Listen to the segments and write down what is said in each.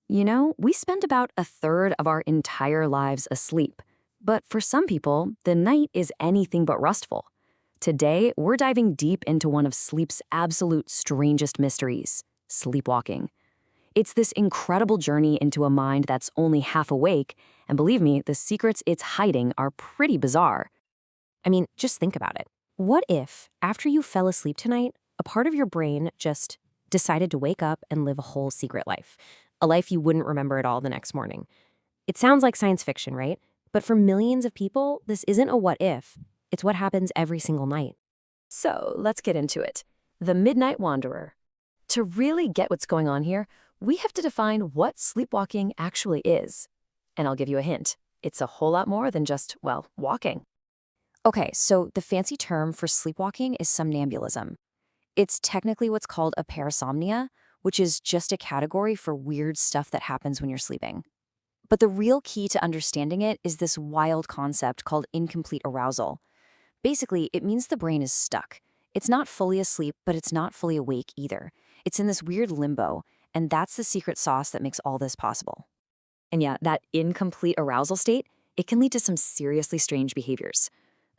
We spend about a third of our entire lives asleep. But for some people, the night is anything but restful. Today, we're diving deep into one of sleep's absolute strangest mysteries, sleepwalking. It's this incredible journey into a mind that's only half awake, and believe me, the secrets it's hiding are pretty bizarre. I mean, just think about it. What if, after you fell asleep tonight, a part of your brain just decided to wake up and live a whole secret life? A life you wouldn't remember at all the next morning. It sounds like science fiction, right? But for millions of people, this isn't a what if. It's what happens every single night. So let's get into it. The Midnight Wanderer. To really get what's going on here, we have to define what sleepwalking actually is. And I'll give you a hint. It's a whole lot more than just, well, walking. Okay, so the fancy term for sleepwalking is somnambulism. It's technically what's called a parasomnia, which is just a category for weird stuff that happens when you're sleeping. But the real key to understanding it is this wild concept called incomplete arousal. Basically, it means the brain is stuck. It's not fully asleep, but it's not fully awake either. It's in this weird limbo, and that's the secret sauce that makes all this possible. And yeah, that incomplete arousal state, it can lead to some seriously strange behaviors.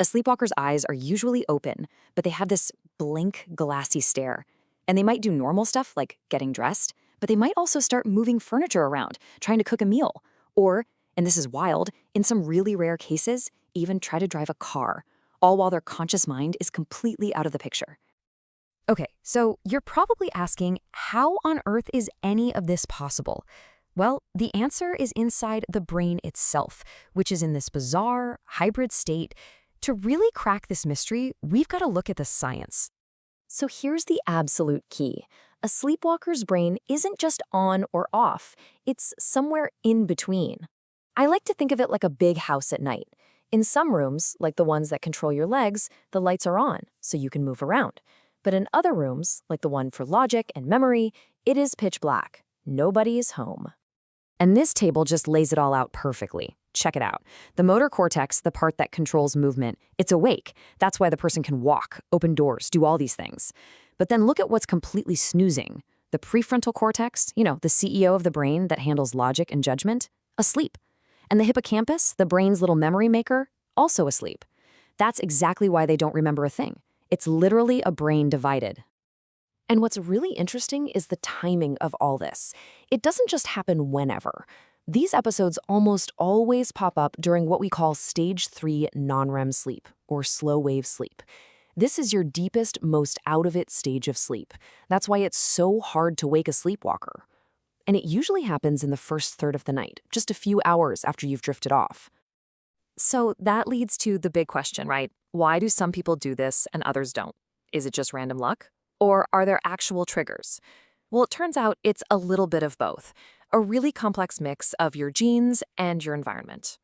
A sleepwalker's eyes are usually open, but they have this blank, glassy stare. And they might do normal stuff like getting dressed, but they might also start moving furniture around, trying to cook a meal. Or, and this is wild, in some really rare cases, even try to drive a car, all while their conscious mind is completely out of the picture. Okay, so you're probably asking, how on earth is any of this possible? Well, the answer is inside the brain itself, which is in this bizarre, hybrid state. To really crack this mystery, we've got to look at the science. So here's the absolute key. A sleepwalker's brain isn't just on or off, it's somewhere in between. I like to think of it like a big house at night. In some rooms, like the ones that control your legs, the lights are on, so you can move around. But in other rooms, like the one for logic and memory, it is pitch black. Nobody is home. And this table just lays it all out perfectly. Check it out. The motor cortex, the part that controls movement, it's awake. That's why the person can walk, open doors, do all these things. But then look at what's completely snoozing. The prefrontal cortex, the CEO of the brain that handles logic and judgment, asleep. And the hippocampus, the brain's little memory maker, also asleep. That's exactly why they don't remember a thing. It's literally a brain divided. And what's really interesting is the timing of all this. It doesn't just happen whenever. These episodes almost always pop up during what we call stage 3 non-REM sleep, or slow wave sleep. This is your deepest, most out-of-it stage of sleep. That's why it's so hard to wake a sleepwalker. And it usually happens in the first third of the night, just a few hours after you've drifted off. So that leads to the big question, right? Why do some people do this and others don't? Is it just random luck? Or are there actual triggers? Well, it turns out it's a little bit of both, a really complex mix of your genes and your environment.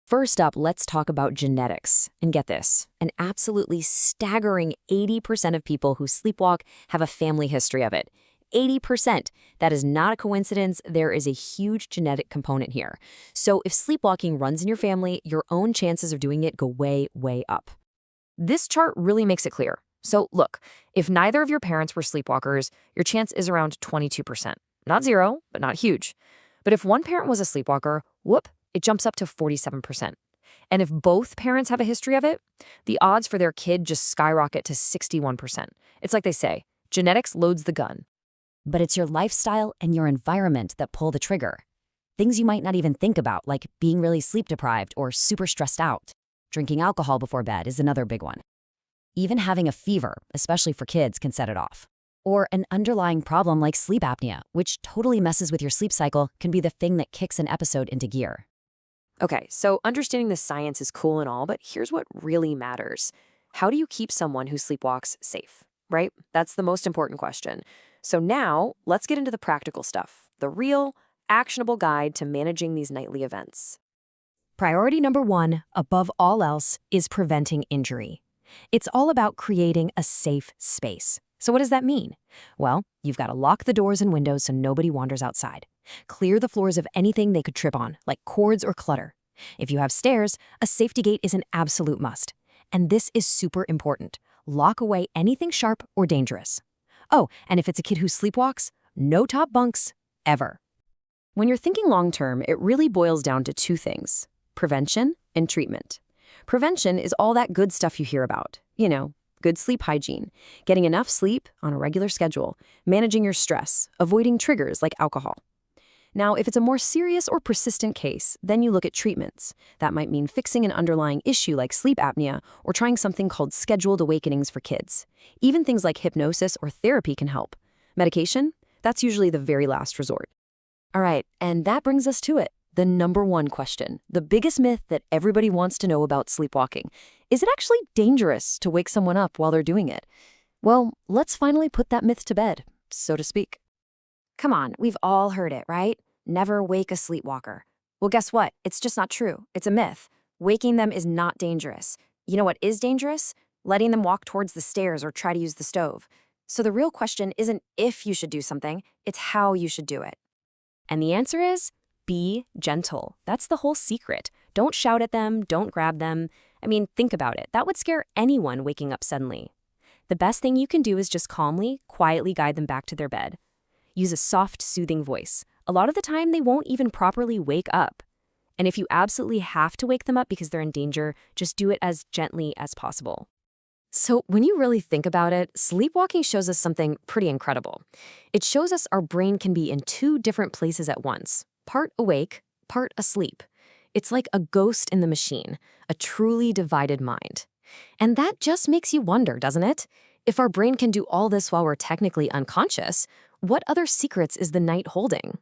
First up, let's talk about genetics. And get this, an absolutely staggering 80% of people who sleepwalk have a family history of it. 80%. That is not a coincidence. There is a huge genetic component here. So if sleepwalking runs in your family, your own chances of doing it go way, way up. This chart really makes it clear. So look, if neither of your parents were sleepwalkers, your chance is around 22%. Not zero, but not huge. But if one parent was a sleepwalker, whoop, it jumps up to 47%. And if both parents have a history of it, the odds for their kid just skyrocket to 61%. It's like they say, genetics loads the gun. But it's your lifestyle and your environment that pull the trigger. Things you might not even think about, like being really sleep deprived or super stressed out. Drinking alcohol before bed is another big one. Even having a fever, especially for kids, can set it off. Or an underlying problem like sleep apnea, which totally messes with your sleep cycle, can be the thing that kicks an episode into gear. Okay, so understanding the science is cool and all, but here's what really matters. How do you keep someone who sleepwalks safe, right? That's the most important question. So now, let's get into the practical stuff, the real, actionable guide to managing these nightly events. Priority number 1, above all else, is preventing injury. It's all about creating a safe space. So what does that mean? Well, you've got to lock the doors and windows so nobody wanders outside. Clear the floors of anything they could trip on, like cords or clutter. If you have stairs, a safety gate is an absolute must. And this is super important. Lock away anything sharp or dangerous. Oh, and if it's a kid who sleepwalks, no top bunks, ever. When you're thinking long-term, it really boils down to two things: prevention and treatment. Prevention is all that good stuff you hear about. Good sleep hygiene, getting enough sleep on a regular schedule, managing your stress, avoiding triggers like alcohol. Now, if it's a more serious or persistent case, then you look at treatments. That might mean fixing an underlying issue like sleep apnea or trying something called scheduled awakenings for kids. Even things like hypnosis or therapy can help. Medication? That's usually the very last resort. All right, and that brings us to it. The number one question, the biggest myth that everybody wants to know about sleepwalking. Is it actually dangerous to wake someone up while they're doing it? Well, let's finally put that myth to bed, so to speak. Come on, we've all heard it, right? Never wake a sleepwalker. Well, guess what? It's just not true. It's a myth. Waking them is not dangerous. You know what is dangerous? Letting them walk towards the stairs or try to use the stove. So the real question isn't if you should do something, it's how you should do it. And the answer is be gentle. That's the whole secret. Don't shout at them, don't grab them. Think about it. That would scare anyone waking up suddenly. The best thing you can do is just calmly, quietly guide them back to their bed. Use a soft, soothing voice. A lot of the time, they won't even properly wake up. And if you absolutely have to wake them up because they're in danger, just do it as gently as possible. So when you really think about it, sleepwalking shows us something pretty incredible. It shows us our brain can be in two different places at once, part awake, part asleep. It's like a ghost in the machine, a truly divided mind. And that just makes you wonder, doesn't it? If our brain can do all this while we're technically unconscious, what other secrets is the night holding?